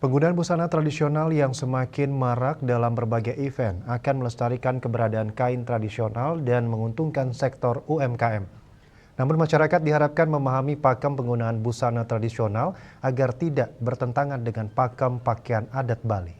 Penggunaan busana tradisional yang semakin marak dalam berbagai event akan melestarikan keberadaan kain tradisional dan menguntungkan sektor UMKM. Namun masyarakat diharapkan memahami pakem penggunaan busana tradisional agar tidak bertentangan dengan pakem pakaian adat Bali.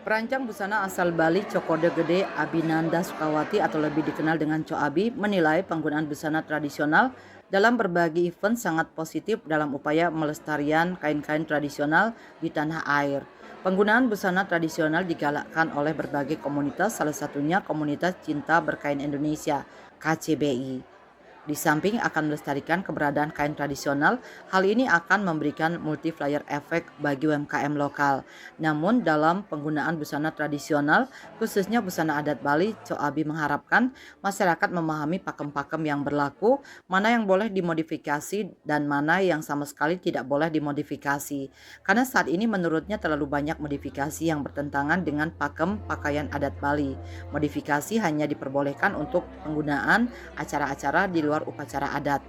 Perancang busana asal Bali Cokode Gede Abinanda Sukawati atau lebih dikenal dengan Coabi menilai penggunaan busana tradisional dalam berbagai event sangat positif dalam upaya melestarikan kain-kain tradisional di tanah air. Penggunaan busana tradisional digalakkan oleh berbagai komunitas, salah satunya komunitas Cinta Berkain Indonesia (KCBI). Di samping akan melestarikan keberadaan kain tradisional, hal ini akan memberikan multiplier efek bagi UMKM lokal. Namun dalam penggunaan busana tradisional, khususnya busana adat Bali, Coabi mengharapkan masyarakat memahami pakem-pakem yang berlaku, mana yang boleh dimodifikasi dan mana yang sama sekali tidak boleh dimodifikasi. Karena saat ini menurutnya terlalu banyak modifikasi yang bertentangan dengan pakem pakaian adat Bali. Modifikasi hanya diperbolehkan untuk penggunaan acara-acara di luar upacara adat.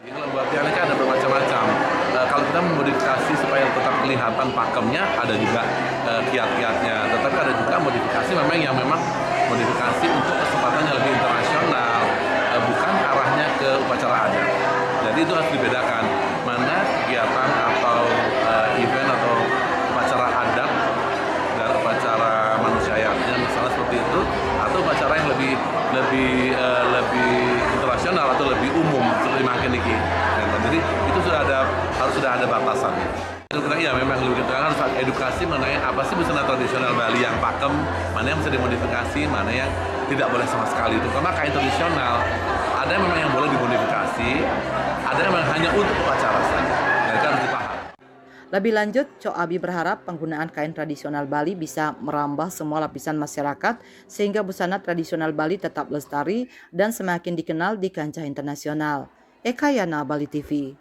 Kalau buat tiang kan ada bermacam-macam. Kalau kita memodifikasi supaya tetap kelihatan pakemnya, ada juga kiat-kiatnya. Tetapi ada juga modifikasi memang modifikasi untuk kesempatan yang lebih internasional, bukan arahnya ke upacara adat. Jadi itu harus dibedakan mana kegiatan atau event atau upacara adat dan upacara manusiaatnya misalnya seperti itu, atau upacara yang lebih internasional atau lebih umum seperti makin iki. Jadi itu harus sudah ada batasannya. Ya memang lebih kita harus edukasi mengenai apa sih busana tradisional Bali yang pakem, mana yang bisa dimodifikasi, mana yang tidak boleh sama sekali. Terutama kain tradisional, ada yang memang yang boleh dimodifikasi, ada yang memang hanya untuk upacara saja. Dan itu harus dipahami. Lebih lanjut, Coabi berharap penggunaan kain tradisional Bali bisa merambah semua lapisan masyarakat sehingga busana tradisional Bali tetap lestari dan semakin dikenal di kancah internasional. Eka Yana, Bali TV.